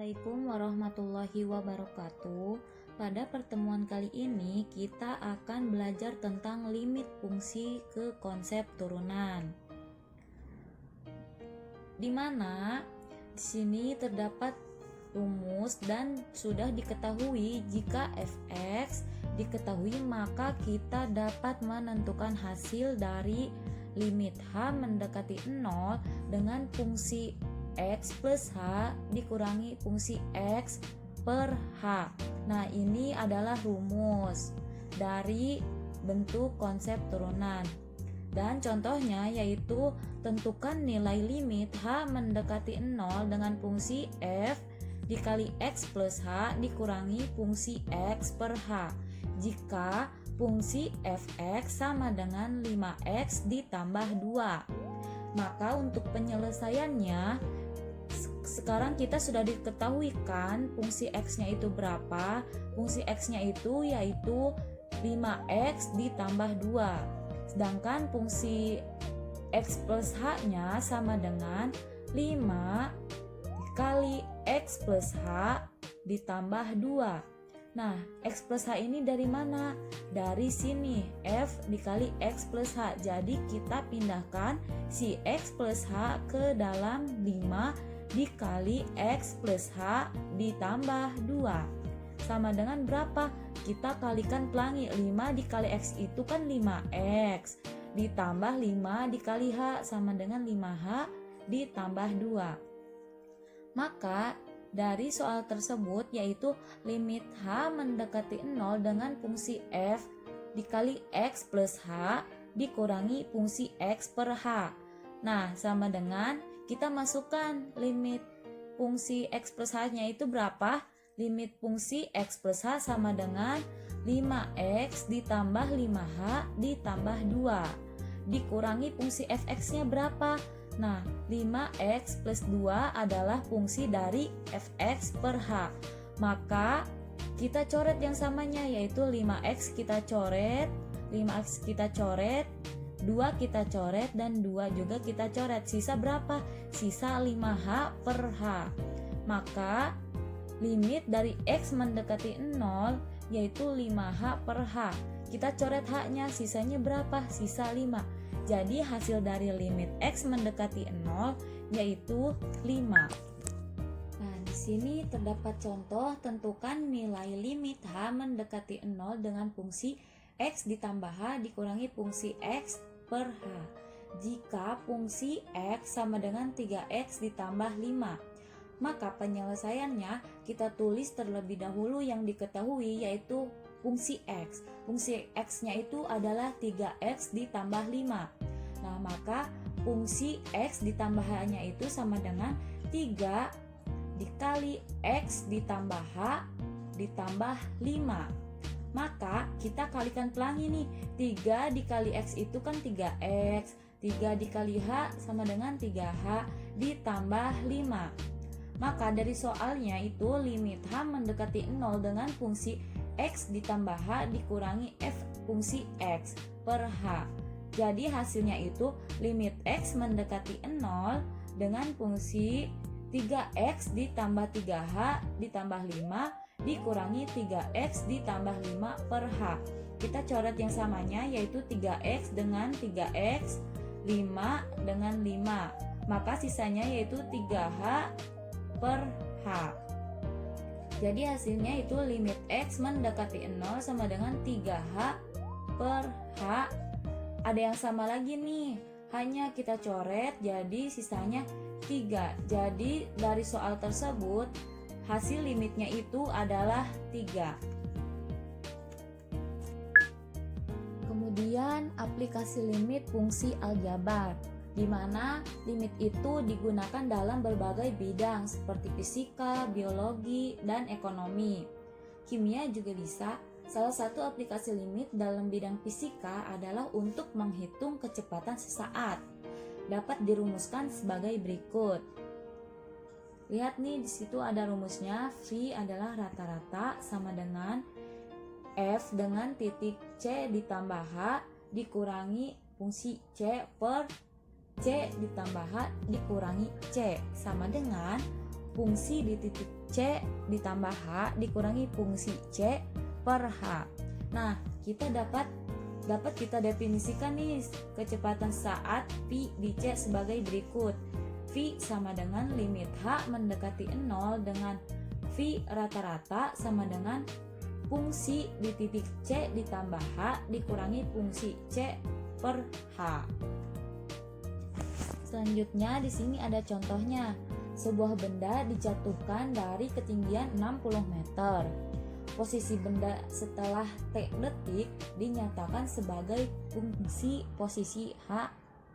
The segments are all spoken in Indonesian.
Assalamualaikum warahmatullahi wabarakatuh. Pada pertemuan kali ini kita akan belajar tentang limit fungsi ke konsep turunan. Di mana di sini terdapat rumus dan sudah diketahui jika f(x) diketahui, maka kita dapat menentukan hasil dari limit h mendekati 0 dengan fungsi x plus h dikurangi fungsi x per h. Nah, ini adalah rumus dari bentuk konsep turunan. Dan contohnya yaitu tentukan nilai limit h mendekati 0 dengan fungsi f dikali x plus h dikurangi fungsi x per h jika fungsi f(x) sama dengan 5x ditambah 2. Maka untuk penyelesaiannya, sekarang kita sudah diketahui kan fungsi x-nya itu berapa. Fungsi x-nya itu yaitu 5x ditambah 2. Sedangkan fungsi x plus h-nya sama dengan 5 dikali x plus h ditambah 2. Nah, x plus h ini dari mana? Dari sini, f dikali x plus h. Jadi kita pindahkan si x plus h ke dalam 5 dikali x plus h ditambah 2. Sama dengan berapa? Kita kalikan pelangi. 5 dikali x itu kan 5x. Ditambah 5 dikali h sama dengan 5h ditambah 2. Maka dari soal tersebut yaitu limit h mendekati 0 dengan fungsi f dikali x plus h dikurangi fungsi x per h. Nah, sama dengan kita masukkan limit fungsi x plus h-nya itu berapa? Limit fungsi x plus h sama dengan 5x ditambah 5h ditambah 2. Dikurangi fungsi fx-nya berapa? Nah, 5x plus 2 adalah fungsi dari fx per h. Maka kita coret yang samanya yaitu 5x kita coret, 5x kita coret, 2 kita coret, dan 2 juga kita coret. Sisa berapa? Sisa 5h per h. Maka limit dari x mendekati 0 yaitu 5h per h. Kita coret h-nya, sisanya berapa? Sisa 5. Jadi hasil dari limit x mendekati 0 yaitu 5. Nah, di sini terdapat contoh tentukan nilai limit h mendekati 0 dengan fungsi x ditambah h dikurangi fungsi x per h jika fungsi x sama dengan 3x ditambah 5. Maka penyelesaiannya kita tulis terlebih dahulu yang diketahui yaitu fungsi x. Fungsi x-nya itu adalah 3x ditambah 5. Nah, maka fungsi x ditambah h-nya itu sama dengan 3 dikali x ditambah h ditambah 5. Maka kita kalikan pelangi nih. 3 dikali x itu kan 3x. 3 dikali h sama dengan 3h ditambah 5. Maka dari soalnya itu limit h mendekati 0 dengan fungsi x ditambah h dikurangi f fungsi x per h. Jadi hasilnya itu limit x mendekati 0 dengan fungsi 3x ditambah 3h ditambah 5 dikurangi 3x ditambah 5 per h. Kita coret yang samanya yaitu 3x dengan 3x, 5 dengan 5. Maka sisanya yaitu 3h per h. Jadi hasilnya itu limit x mendekati 0 sama dengan 3h per h. Ada yang sama lagi nih, hanya kita coret jadi sisanya 3. Jadi dari soal tersebut hasil limitnya itu adalah 3. Kemudian aplikasi limit fungsi aljabar, di mana limit itu digunakan dalam berbagai bidang seperti fisika, biologi, dan ekonomi. Kimia juga bisa. Salah satu aplikasi limit dalam bidang fisika adalah untuk menghitung kecepatan sesaat. Dapat dirumuskan sebagai berikut. Lihat nih, di situ ada rumusnya. V adalah rata-rata sama dengan F dengan titik C ditambah H dikurangi fungsi C per C ditambah H dikurangi C sama dengan fungsi di titik C ditambah H dikurangi fungsi C per H. Nah, kita dapat kita definisikan nih kecepatan saat V di C sebagai berikut. V sama dengan limit H mendekati 0 dengan V rata-rata sama dengan fungsi di titik C ditambah H dikurangi fungsi C per H. Selanjutnya di sini ada contohnya. Sebuah benda dijatuhkan dari ketinggian 60 meter. Posisi benda setelah T detik dinyatakan sebagai fungsi posisi H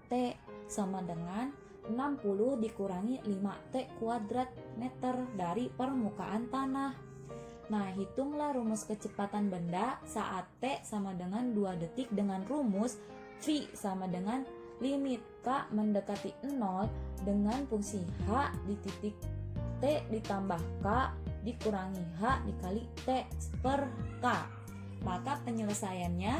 T sama dengan 60 dikurangi 5T kuadrat meter dari permukaan tanah. Nah, hitunglah rumus kecepatan benda saat T sama dengan 2 detik dengan rumus V sama dengan limit K mendekati 0 dengan fungsi H di titik T ditambah K dikurangi H dikali T per K. Maka penyelesaiannya,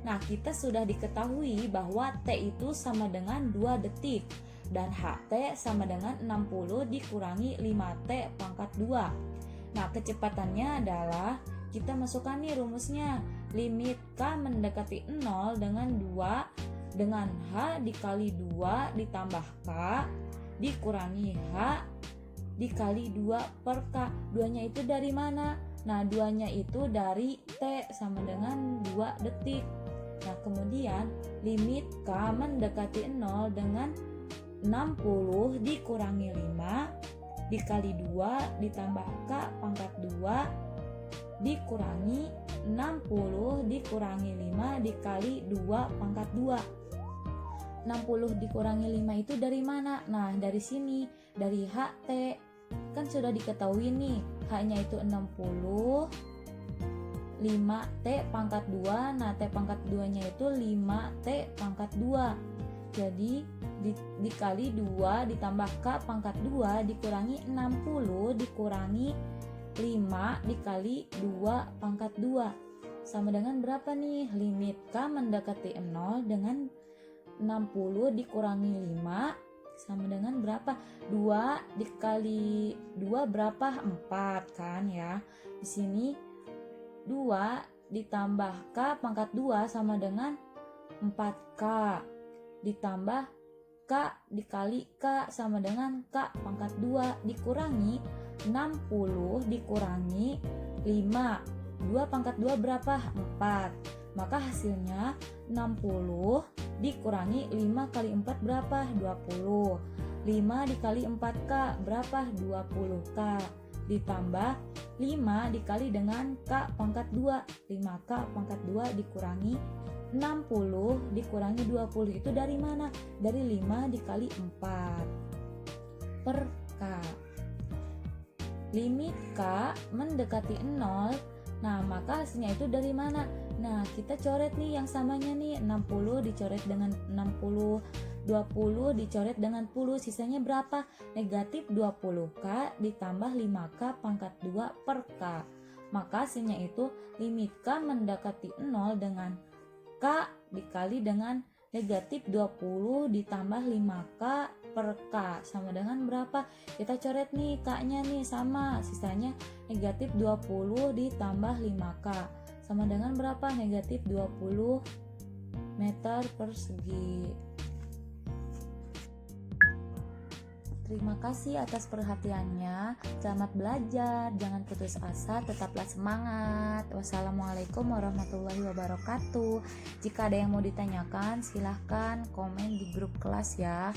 nah kita sudah diketahui bahwa T itu sama dengan 2 detik dan HT sama dengan 60 dikurangi 5T pangkat 2. Nah, kecepatannya adalah kita masukkan nih rumusnya. Limit K mendekati 0 dengan 2 dengan H dikali 2 ditambah K dikurangi H dikali 2 per K. 2-nya itu dari mana? Nah, 2-nya itu dari T sama dengan 2 detik. Nah, kemudian limit K mendekati 0 dengan 60 dikurangi 5 dikali 2 ditambah K pangkat 2 dikurangi 60 dikurangi 5 dikali 2 pangkat 2. 60 dikurangi 5 itu dari mana? Nah, dari sini, dari HT. Kan sudah diketahui nih, H-nya itu 60, 5T pangkat 2. Nah, T pangkat 2-nya itu 5T pangkat 2. Jadi, dikali 2 ditambah K pangkat 2 dikurangi 60 dikurangi 5 dikali 2 pangkat 2. Sama dengan berapa nih? Limit K mendekati 0 dengan 60 dikurangi 5 sama dengan berapa? 2 dikali 2 berapa? 4 kan ya. Di sini 2 ditambah K pangkat 2 sama dengan 4K ditambah K dikali K sama dengan K pangkat 2 dikurangi 60 dikurangi 5. 2 pangkat 2 berapa? 4. Maka hasilnya 60 dikurangi 5 kali 4 berapa? 20. 5 dikali 4K berapa? 20K. Ditambah 5 dikali dengan K pangkat 2. 5K pangkat 2 dikurangi 60 dikurangi 20 itu dari mana? Dari 5 dikali 4 per K. Limit K mendekati 0. Nah, maka hasilnya itu dari mana? Nah, kita coret nih yang samanya nih, 60 dicoret dengan 60, 20 dicoret dengan 10, sisanya berapa? Negatif 20K ditambah 5K pangkat 2 per K. Maka hasilnya itu limit K mendekati 0 dengan K dikali dengan negatif 20 ditambah 5K per K sama dengan berapa? Kita coret nih K-nya nih sama, sisanya negatif 20 ditambah 5K sama dengan berapa? Negatif 20 meter persegi. Terima kasih atas perhatiannya. Selamat belajar, jangan putus asa, tetaplah semangat. Wassalamualaikum warahmatullahi wabarakatuh. Jika ada yang mau ditanyakan, silahkan komen di grup kelas ya.